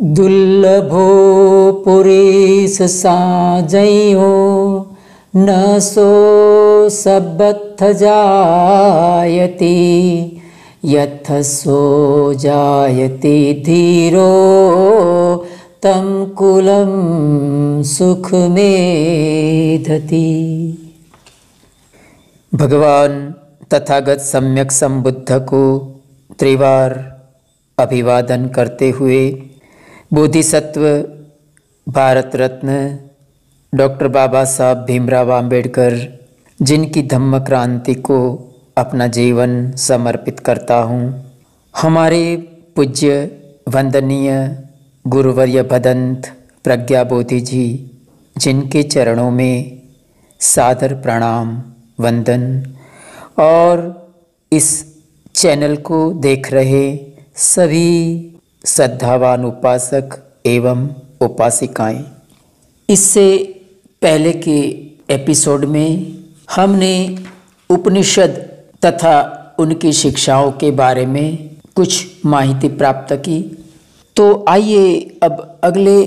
दुर्लभो पुरेश साजयो न सो सबथ जायते यथ सो जायते धीरो तम कुलम सुख मेधति। भगवान तथागत सम्यक संबुद्ध को त्रिवार अभिवादन करते हुए बोधिसत्व भारत रत्न डॉक्टर बाबा साहब भीमराव आम्बेडकर, जिनकी धम्म क्रांति को अपना जीवन समर्पित करता हूँ, हमारे पूज्य वंदनीय गुरुवर्य भदंत प्रज्ञा बोधि जी, जिनके चरणों में सादर प्रणाम वंदन, और इस चैनल को देख रहे सभी श्रद्धावान उपासक एवं उपासिकाएं। इससे पहले के एपिसोड में हमने उपनिषद तथा उनकी शिक्षाओं के बारे में कुछ माहिती प्राप्त की। तो आइए अब अगले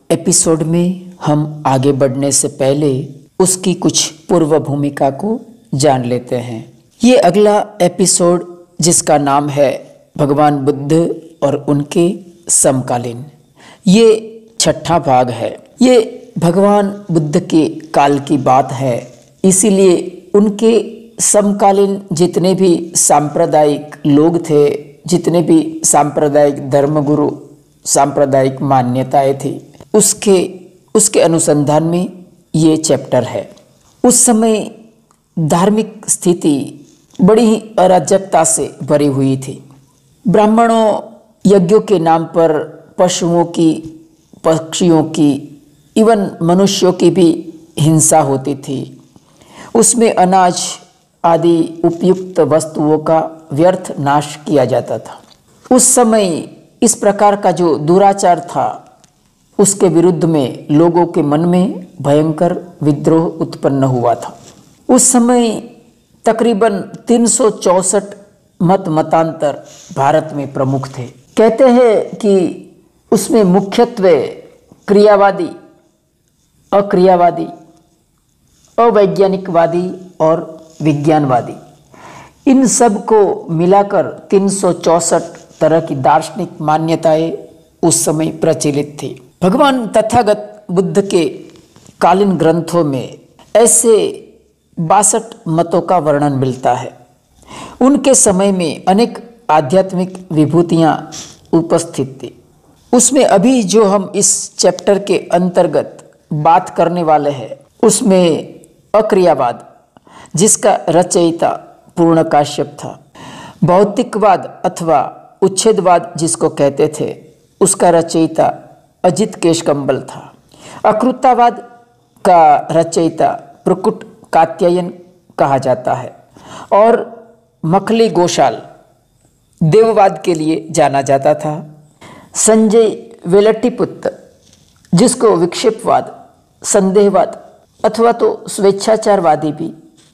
एपिसोड में हम आगे बढ़ने से पहले उसकी कुछ पूर्व भूमिका को जान लेते हैं। ये अगला एपिसोड जिसका नाम है भगवान बुद्ध और उनके समकालीन, ये छठा भाग है। ये भगवान बुद्ध के काल की बात है, इसीलिए उनके समकालीन जितने भी सांप्रदायिक लोग थे, जितने भी सांप्रदायिक धर्मगुरु, सांप्रदायिक मान्यताएं थी, उसके अनुसंधान में ये चैप्टर है। उस समय धार्मिक स्थिति बड़ी ही अराजकता से भरी हुई थी। ब्राह्मणों यज्ञों के नाम पर पशुओं की, पक्षियों की, इवन मनुष्यों की भी हिंसा होती थी। उसमें अनाज आदि उपयुक्त वस्तुओं का व्यर्थ नाश किया जाता था। उस समय इस प्रकार का जो दुराचार था, उसके विरुद्ध में लोगों के मन में भयंकर विद्रोह उत्पन्न हुआ था। उस समय तकरीबन 364 मतांतर भारत में प्रमुख थे। कहते हैं कि उसमें मुख्यत्वे क्रियावादी, अक्रियावादी, अवैज्ञानिकवादी और विज्ञानवादी, इन सब को मिलाकर 364 तरह की दार्शनिक मान्यताएं उस समय प्रचलित थी। भगवान तथागत बुद्ध के कालीन ग्रंथों में ऐसे 62 मतों का वर्णन मिलता है। उनके समय में अनेक आध्यात्मिक विभूतियां उपस्थित थी। उसमें अभी जो हम इस चैप्टर के अंतर्गत बात करने वाले हैं, उसमें अक्रियावाद, जिसका रचयिता पूर्णकाश्यप था, भौतिकवाद अथवा उच्छेदवाद जिसको कहते थे, उसका रचयिता अजित केशकंबल था। अकृतावाद का रचयिता प्रकुट कात्यायन कहा जाता है, और मखली गोशाल देववाद के लिए जाना जाता था। संजय वेलट्टीपुत्र, जिसको विक्षेपवाद, संदेहवाद अथवा तो स्वेच्छाचारवादी भी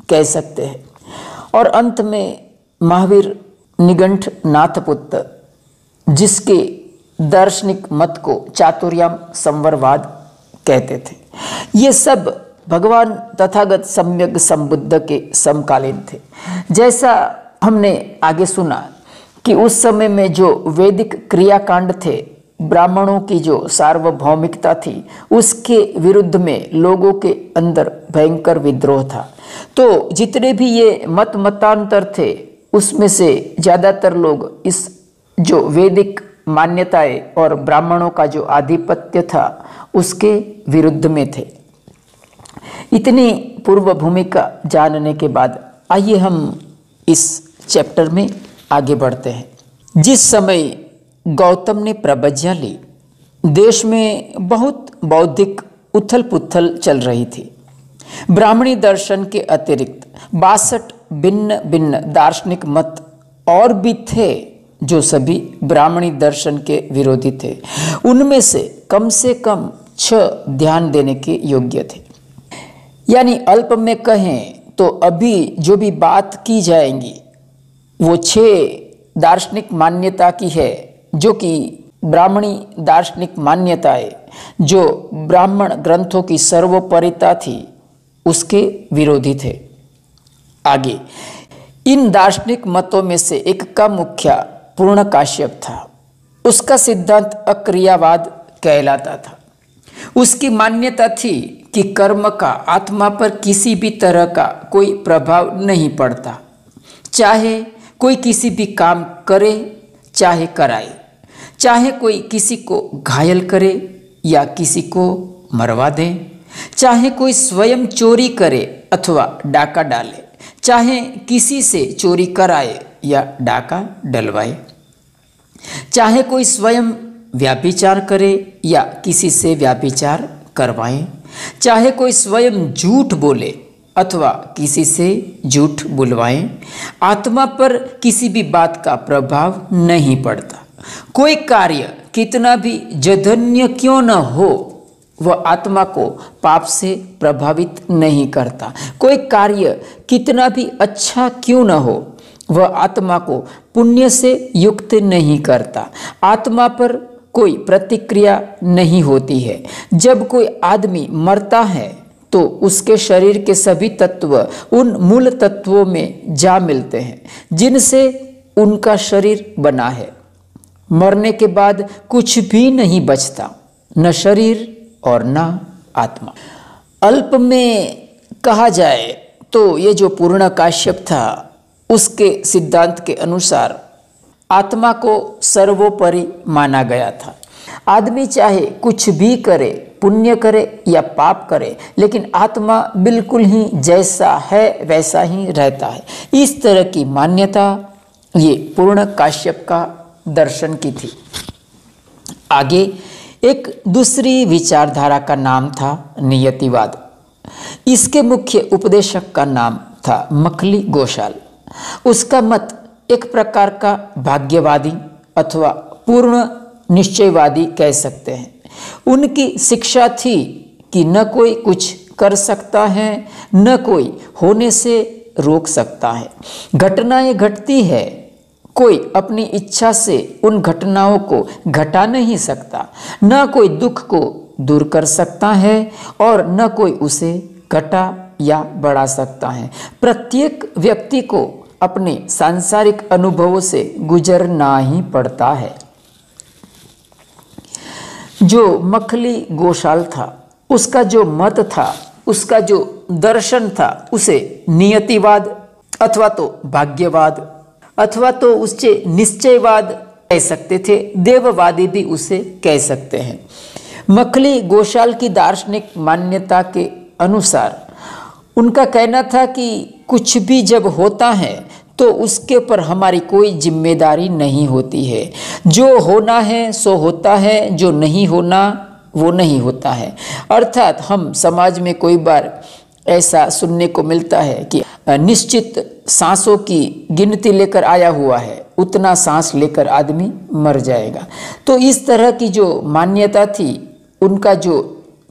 कह सकते हैं, और अंत में महावीर निगंठ नाथपुत्र, जिसके दार्शनिक मत को चातुर्याम संवरवाद कहते थे। ये सब भगवान तथागत सम्यक संबुद्ध के समकालीन थे। जैसा हमने आगे सुना कि उस समय में जो वैदिक क्रियाकांड थे, ब्राह्मणों की जो सार्वभौमिकता थी, उसके विरुद्ध में लोगों के अंदर भयंकर विद्रोह था। तो जितने भी ये मतांतर थे, उसमें से ज़्यादातर लोग इस जो वैदिक मान्यताएं और ब्राह्मणों का जो आधिपत्य था, उसके विरुद्ध में थे। इतनी पूर्व भूमिका जानने के बाद आइए हम इस चैप्टर में आगे बढ़ते हैं। जिस समय गौतम ने प्रज्ञा ली, देश में बहुत बौद्धिक उथल पुथल चल रही थी। ब्राह्मणी दर्शन के अतिरिक्त 62 भिन्न भिन्न दार्शनिक मत और भी थे, जो सभी ब्राह्मणी दर्शन के विरोधी थे। उनमें से कम 6 ध्यान देने के योग्य थे। यानी अल्प में कहें तो अभी जो भी बात की जाएंगी वो 6 दार्शनिक मान्यता की है, जो कि ब्राह्मणी दार्शनिक मान्यताएं जो ब्राह्मण ग्रंथों की सर्वोपरिता थी उसके विरोधी थे। आगे इन दार्शनिक मतों में से एक का मुखिया पूर्णकाश्यप था। उसका सिद्धांत अक्रियावाद कहलाता था। उसकी मान्यता थी कि कर्म का आत्मा पर किसी भी तरह का कोई प्रभाव नहीं पड़ता, चाहे कोई किसी भी काम करे चाहे कराए, चाहे कोई किसी को घायल करे या किसी को मरवा दे, चाहे कोई स्वयं चोरी करे अथवा डाका डाले, चाहे किसी से चोरी कराए या डाका डलवाए, चाहे कोई स्वयं व्याभिचार करे या किसी से व्याभिचार करवाए, चाहे कोई स्वयं झूठ बोले अथवा किसी से झूठ बुलवाएं, आत्मा पर किसी भी बात का प्रभाव नहीं पड़ता। कोई कार्य कितना भी जघन्य क्यों न हो वह आत्मा को पाप से प्रभावित नहीं करता। कोई कार्य कितना भी अच्छा क्यों न हो वह आत्मा को पुण्य से युक्त नहीं करता। आत्मा पर कोई प्रतिक्रिया नहीं होती है। जब कोई आदमी मरता है तो उसके शरीर के सभी तत्व उन मूल तत्वों में जा मिलते हैं जिनसे उनका शरीर बना है। मरने के बाद कुछ भी नहीं बचता, न शरीर और न आत्मा। अल्प में कहा जाए तो ये जो पूर्णकाश्यप था उसके सिद्धांत के अनुसार आत्मा को सर्वोपरि माना गया था। आदमी चाहे कुछ भी करे, पुण्य करे या पाप करे, लेकिन आत्मा बिल्कुल ही जैसा है वैसा ही रहता है। इस तरह की मान्यता ये पूर्णकाश्यप का दर्शन की थी। आगे एक दूसरी विचारधारा का नाम था नियतिवाद। इसके मुख्य उपदेशक का नाम था मखली गोशाल। उसका मत एक प्रकार का भाग्यवादी अथवा पूर्ण निश्चयवादी कह सकते हैं। उनकी शिक्षा थी कि न कोई कुछ कर सकता है, न कोई होने से रोक सकता है। घटनाएं घटती है, कोई अपनी इच्छा से उन घटनाओं को घटा नहीं सकता। न कोई दुख को दूर कर सकता है और न कोई उसे घटा या बढ़ा सकता है। प्रत्येक व्यक्ति को अपने सांसारिक अनुभवों से गुजरना ही पड़ता है। जो मखली गोशाल था उसका जो मत था, उसका जो दर्शन था उसे नियतिवाद अथवा तो भाग्यवाद अथवा तो उससे निश्चयवाद कह सकते थे। देववादी भी उसे कह सकते हैं। मखली गोशाल की दार्शनिक मान्यता के अनुसार उनका कहना था कि कुछ भी जब होता है तो उसके ऊपर हमारी कोई जिम्मेदारी नहीं होती है। जो होना है सो होता है, जो नहीं होना वो नहीं होता है। अर्थात हम समाज में कोई बार ऐसा सुनने को मिलता है कि निश्चित सांसों की गिनती लेकर आया हुआ है, उतना सांस लेकर आदमी मर जाएगा। तो इस तरह की जो मान्यता थी, उनका जो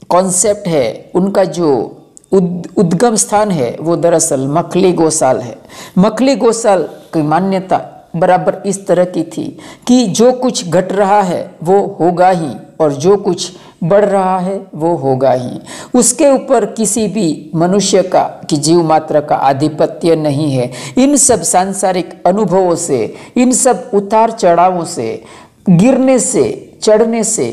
कॉन्सेप्ट है, उनका जो उद्गम स्थान है वो दरअसल मखली गोशाल है। मखली गोशाल की मान्यता बराबर इस तरह की थी कि जो कुछ घट रहा है वो होगा ही और जो कुछ बढ़ रहा है वो होगा ही। उसके ऊपर किसी भी मनुष्य का कि जीव मात्र का आधिपत्य नहीं है। इन सब सांसारिक अनुभवों से, इन सब उतार चढ़ावों से, गिरने से, चढ़ने से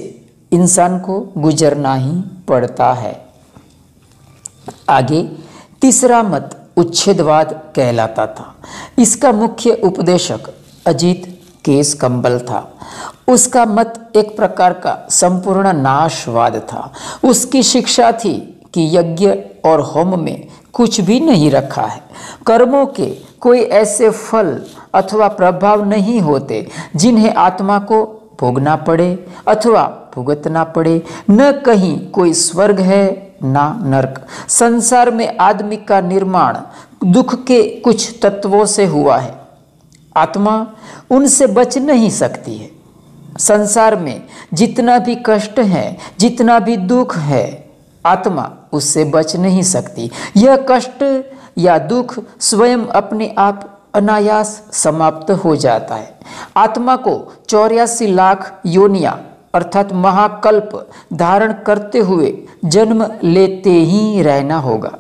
इंसान को गुजरना ही पड़ता है। आगे तीसरा मत उच्छेदवाद कहलाता था। इसका मुख्य उपदेशक अजीत केशकंबल था। उसका मत एक प्रकार का संपूर्ण नाशवाद था। उसकी शिक्षा थी कि यज्ञ और होम में कुछ भी नहीं रखा है। कर्मों के कोई ऐसे फल अथवा प्रभाव नहीं होते जिन्हें आत्मा को भोगना पड़े अथवा भुगतना पड़े। न कहीं कोई स्वर्ग है ना नरक। संसार में आदमी का निर्माण दुख के कुछ तत्वों से हुआ है। आत्मा उनसे बच नहीं सकती है। संसार में जितना भी कष्ट है, जितना भी दुख है, आत्मा उससे बच नहीं सकती। यह कष्ट या दुख स्वयं अपने आप अनायास समाप्त हो जाता है। आत्मा को 84 लाख योनियां अर्थात महाकल्प धारण करते हुए जन्म लेते ही रहना होगा,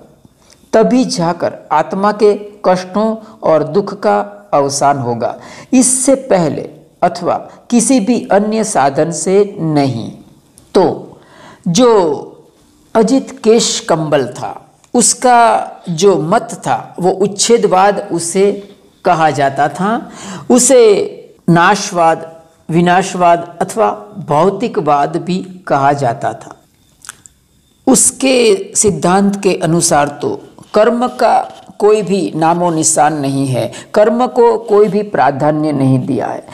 तभी जाकर आत्मा के कष्टों और दुख का अवसान होगा, इससे पहले अथवा किसी भी अन्य साधन से नहीं। तो जो अजित केश कंबल था, उसका जो मत था वो उच्छेदवाद उसे कहा जाता था। उसे नाशवाद, विनाशवाद अथवा भौतिकवाद भी कहा जाता था। उसके सिद्धांत के अनुसार तो कर्म का कोई भी नामो निशान नहीं है, कर्म को कोई भी प्राधान्य नहीं दिया है।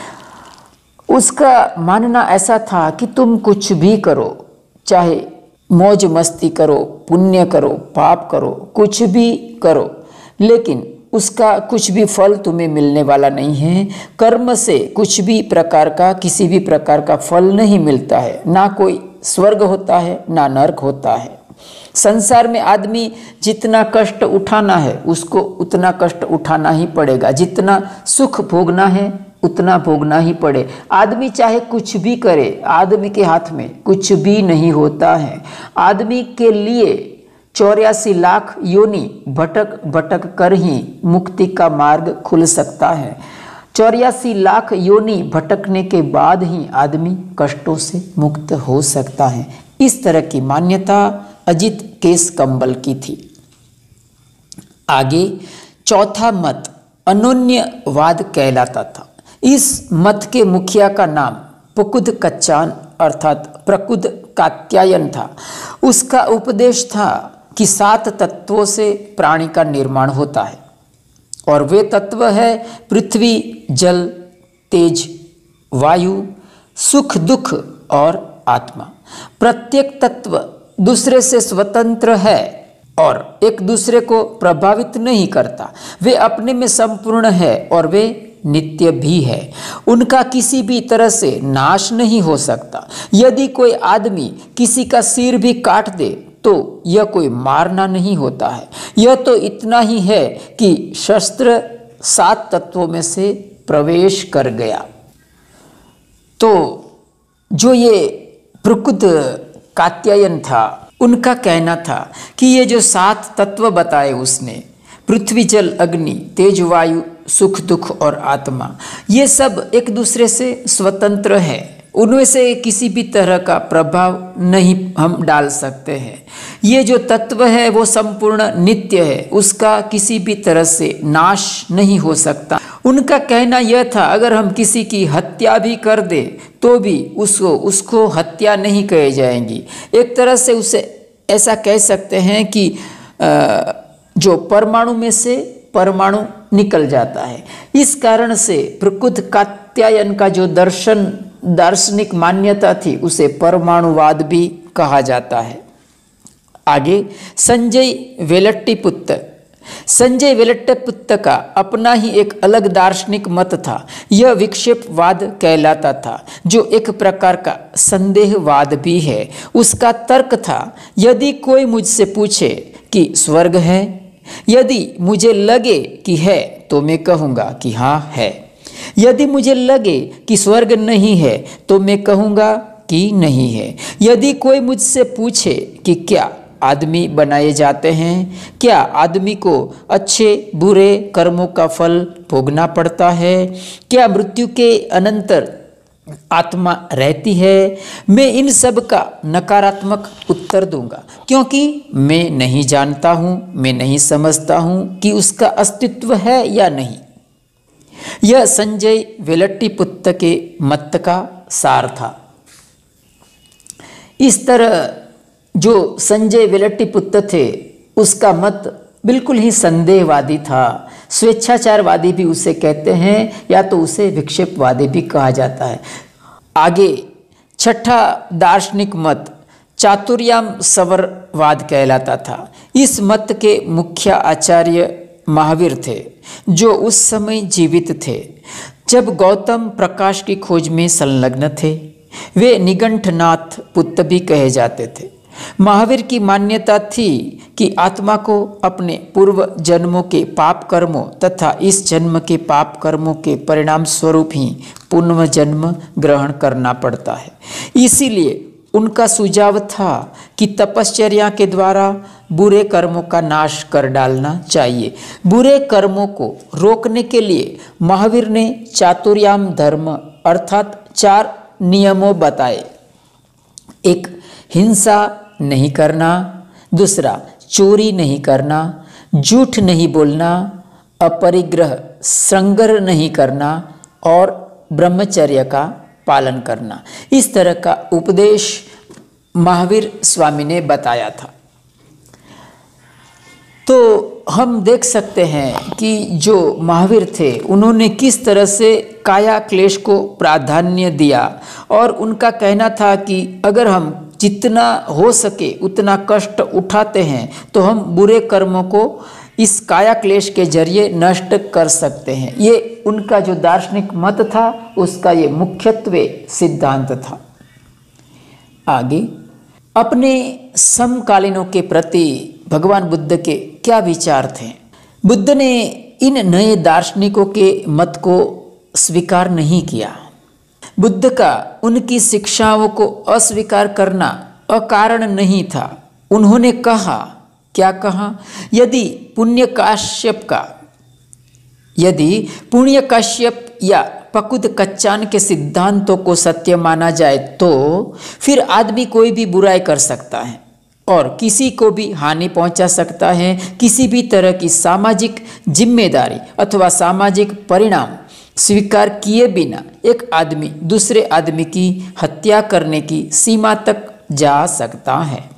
उसका मानना ऐसा था कि तुम कुछ भी करो, चाहे मौज मस्ती करो, पुण्य करो, पाप करो, कुछ भी करो, लेकिन उसका कुछ भी फल तुम्हें मिलने वाला नहीं है। कर्म से कुछ भी प्रकार का, किसी भी प्रकार का फल नहीं मिलता है। ना कोई स्वर्ग होता है, ना नरक होता है। संसार में आदमी जितना कष्ट उठाना है उसको उतना कष्ट उठाना ही पड़ेगा, जितना सुख भोगना है उतना भोगना ही पड़े। आदमी चाहे कुछ भी करे, आदमी के हाथ में कुछ भी नहीं होता है। आदमी के लिए 84 लाख योनि भटक भटक कर ही मुक्ति का मार्ग खुल सकता है। 84 लाख योनि भटकने के बाद ही आदमी कष्टों से मुक्त हो सकता है। इस तरह की मान्यता अजित केश कंबल की थी। आगे चौथा मत अनोन्यवाद कहलाता था। इस मत के मुखिया का नाम प्रकुद कच्चान अर्थात प्रकुद कात्यायन था। उसका उपदेश था कि 7 तत्वों से प्राणी का निर्माण होता है और वे तत्व है पृथ्वी, जल, तेज, वायु, सुख दुख और आत्मा। प्रत्येक तत्व दूसरे से स्वतंत्र है और एक दूसरे को प्रभावित नहीं करता। वे अपने में संपूर्ण है और वे नित्य भी है। उनका किसी भी तरह से नाश नहीं हो सकता। यदि कोई आदमी किसी का सिर भी काट दे तो यह कोई मारना नहीं होता है। यह तो इतना ही है कि शस्त्र 7 तत्वों में से प्रवेश कर गया। तो जो ये प्रकुद कात्यायन था, उनका कहना था कि ये जो 7 तत्व बताए उसने, पृथ्वी, जल, अग्नि, तेज, वायु, सुख दुख और आत्मा, ये सब एक दूसरे से स्वतंत्र है। उनमें से किसी भी तरह का प्रभाव नहीं हम डाल सकते हैं। ये जो तत्व है वो संपूर्ण नित्य है, उसका किसी भी तरह से नाश नहीं हो सकता। उनका कहना यह था अगर हम किसी की हत्या भी कर दे तो भी उसको हत्या नहीं कही जाएंगी। एक तरह से उसे ऐसा कह सकते हैं कि जो परमाणु में से परमाणु निकल जाता है। इस कारण से प्रकुद कात्यायन का जो दार्शनिक मान्यता थी उसे परमाणुवाद भी कहा जाता है। आगे संजय वेलट्टीपुत्र। संजय वेलट्टीपुत्र का अपना ही एक अलग दार्शनिक मत था। यह विक्षेपवाद कहलाता था, जो एक प्रकार का संदेहवाद भी है। उसका तर्क था यदि कोई मुझसे पूछे कि स्वर्ग है, यदि मुझे लगे कि है तो मैं कहूँगा कि हाँ है। यदि मुझे लगे कि स्वर्ग नहीं है तो मैं कहूँगा कि नहीं है। यदि कोई मुझसे पूछे कि क्या आदमी बनाए जाते हैं, क्या आदमी को अच्छे बुरे कर्मों का फल भोगना पड़ता है, क्या मृत्यु के अनंतर आत्मा रहती है, मैं इन सब का नकारात्मक उत्तर दूंगा, क्योंकि मैं नहीं जानता हूँ, मैं नहीं समझता हूँ कि उसका अस्तित्व है या नहीं। यह संजय वेलट्टीपुत्र के मत का सार था। इस तरह जो संजय वेलट्टीपुत्र थे उसका मत बिल्कुल ही संदेहवादी था। स्वेच्छाचारवादी भी उसे कहते हैं या तो उसे विक्षेपवादी भी कहा जाता है। आगे छठा दार्शनिक मत चातुर्याम सवरवाद कहलाता था। इस मत के मुख्य आचार्य महावीर थे, जो उस समय जीवित थे जब गौतम प्रकाश की खोज में संलग्न थे। वे निगंठनाथ पुत्र भी कहे जाते थे। महावीर की मान्यता थी कि आत्मा को अपने पूर्व जन्मों के पाप कर्मों तथा इस जन्म के पाप कर्मों के परिणाम स्वरूप ही पुनः जन्म ग्रहण करना पड़ता है। इसीलिए उनका सुझाव था कि तपश्चर्या के द्वारा बुरे कर्मों का नाश कर डालना चाहिए। बुरे कर्मों को रोकने के लिए महावीर ने चातुर्याम धर्म अर्थात 4 नियमों बताए। एक, हिंसा नहीं करना। दूसरा, चोरी नहीं करना, झूठ नहीं बोलना, अपरिग्रह श्रृंगार नहीं करना और ब्रह्मचर्य का पालन करना। इस तरह का उपदेश महावीर स्वामी ने बताया था। तो हम देख सकते हैं कि जो महावीर थे उन्होंने किस तरह से काया क्लेश को प्राधान्य दिया और उनका कहना था कि अगर हम जितना हो सके उतना कष्ट उठाते हैं तो हम बुरे कर्मों को इस काया क्लेश के जरिए नष्ट कर सकते हैं। ये उनका जो दार्शनिक मत था उसका ये मुख्यत्वे सिद्धांत था। आगे, अपने समकालीनों के प्रति भगवान बुद्ध के क्या विचार थे? बुद्ध ने इन नए दार्शनिकों के मत को स्वीकार नहीं किया। बुद्ध का उनकी शिक्षाओं को अस्वीकार करना अकारण नहीं था। उन्होंने कहा, क्या कहा? यदि पुण्य काश्यप या पकुद कच्चान के सिद्धांतों को सत्य माना जाए तो फिर आदमी कोई भी बुराई कर सकता है और किसी को भी हानि पहुंचा सकता है। किसी भी तरह की सामाजिक जिम्मेदारी अथवा सामाजिक परिणाम स्वीकार किए बिना एक आदमी दूसरे आदमी की हत्या करने की सीमा तक जा सकता है।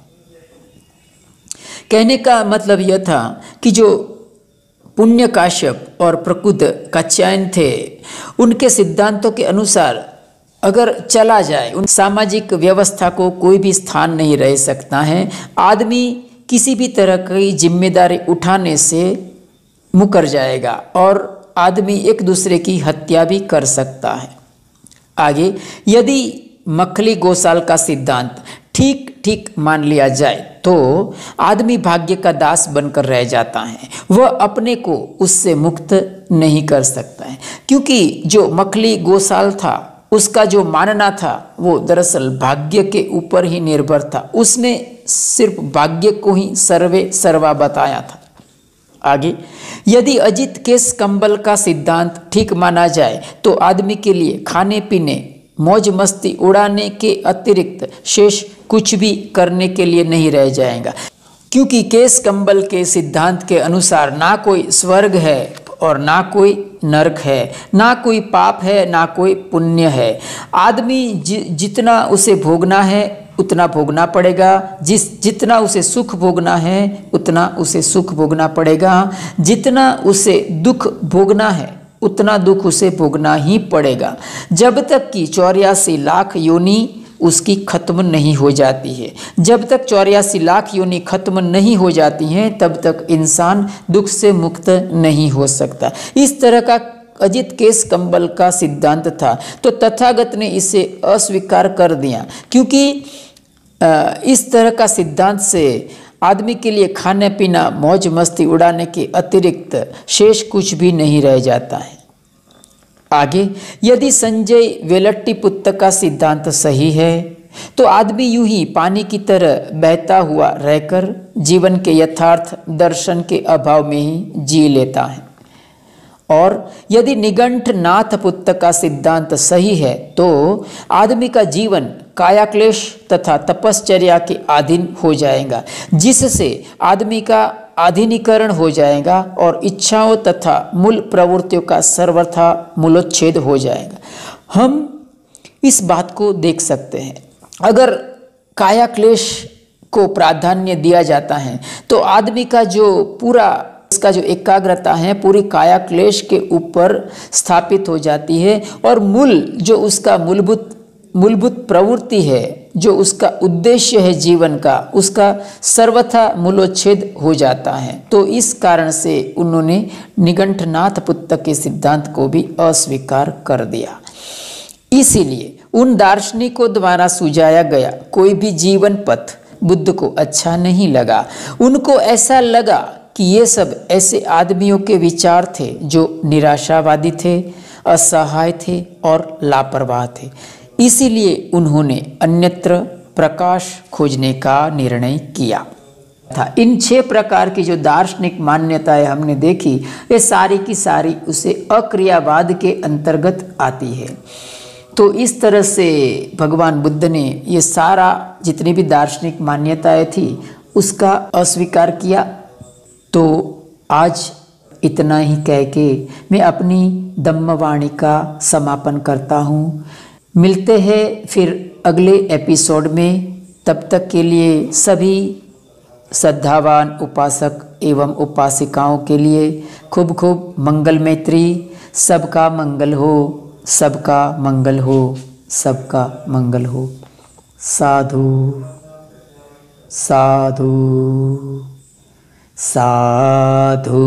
कहने का मतलब यह था कि जो पुण्य काश्यप और प्रकुद कात्यायन थे उनके सिद्धांतों के अनुसार अगर चला जाए उन सामाजिक व्यवस्था को कोई भी स्थान नहीं रह सकता है। आदमी किसी भी तरह की जिम्मेदारी उठाने से मुकर जाएगा और आदमी एक दूसरे की हत्या भी कर सकता है। आगे, यदि मखली गोसाल का सिद्धांत ठीक मान लिया जाए तो आदमी भाग्य का दास बनकर रह जाता है, वह अपने को उससे मुक्त नहीं कर सकता है। क्योंकि जो मखली गोसाल था उसका जो मानना था वो दरअसल भाग्य के ऊपर ही निर्भर था। उसने सिर्फ भाग्य को ही सर्वे सर्वा बताया था। आगे, यदि अजित केस कंबल का सिद्धांत ठीक माना जाए तो आदमी के लिए खाने पीने मौज मस्ती उड़ाने के अतिरिक्त शेष कुछ भी करने के लिए नहीं रह जाएगा। क्योंकि केस कंबल के सिद्धांत के अनुसार ना कोई स्वर्ग है और ना कोई नरक है, ना कोई पाप है ना कोई पुण्य है। आदमी जितना उसे भोगना है उतना भोगना पड़ेगा, जितना उसे सुख भोगना है उतना उसे सुख भोगना पड़ेगा, जितना उसे दुख भोगना है उतना दुख उसे भोगना ही पड़ेगा, जब तक कि 84 लाख योनि उसकी खत्म नहीं हो जाती है। जब तक 84 लाख योनि खत्म नहीं हो जाती हैं तब तक इंसान दुख से मुक्त नहीं हो सकता। इस तरह का अजित केस कंबल का सिद्धांत था। तो तथागत ने इसे अस्वीकार कर दिया, क्योंकि इस तरह का सिद्धांत से आदमी के लिए खाने पीना मौज मस्ती उड़ाने के अतिरिक्त शेष कुछ भी नहीं रह जाता है। आगे, यदि संजय वेलट्टीपुत्र का सिद्धांत सही है तो आदमी यूं ही पानी की तरह बहता हुआ रहकर जीवन के यथार्थ दर्शन के अभाव में ही जी लेता है। और यदि निगंठ नाथ पुत्र का सिद्धांत सही है तो आदमी का जीवन कायाक्लेश तथा तपश्चर्या के अधीन हो जाएगा, जिससे आदमी का आधुनिकरण हो जाएगा और इच्छाओं तथा मूल प्रवृत्तियों का सर्वथा मूलोच्छेद हो जाएगा। हम इस बात को देख सकते हैं। अगर कायाक्लेश को प्राधान्य दिया जाता है तो आदमी का जो पूरा इसका जो एकाग्रता है पूरी काया क्लेश के ऊपर स्थापित हो जाती है और मूल जो उसका मूलभूत प्रवृत्ति है, जो उसका उद्देश्य है जीवन का, उसका सर्वथा मूलोच्छेद हो जाता है। तो इस कारण से उन्होंने निगंठनाथ पुत्र के सिद्धांत को भी अस्वीकार कर दिया। इसीलिए उन दार्शनिकों द्वारा सुझाया गया कोई भी जीवन पथ बुद्ध को अच्छा नहीं लगा। उनको ऐसा लगा कि ये सब ऐसे आदमियों के विचार थे जो निराशावादी थे, असहाय थे और लापरवाह थे। इसीलिए उन्होंने अन्यत्र प्रकाश खोजने का निर्णय किया था। इन 6 प्रकार की जो दार्शनिक मान्यताएं हमने देखी, ये सारी की सारी उसे अक्रियावाद के अंतर्गत आती है। तो इस तरह से भगवान बुद्ध ने ये सारा जितनी भी दार्शनिक मान्यताएं थी उसका अस्वीकार किया। तो आज इतना ही कह के मैं अपनी धम्मवाणी का समापन करता हूँ। मिलते हैं फिर अगले एपिसोड में। तब तक के लिए सभी श्रद्धावान उपासक एवं उपासिकाओं के लिए खूब खूब मंगल मैत्री। सबका मंगल हो, सबका मंगल हो, सबका मंगल हो। साधु साधु साधु।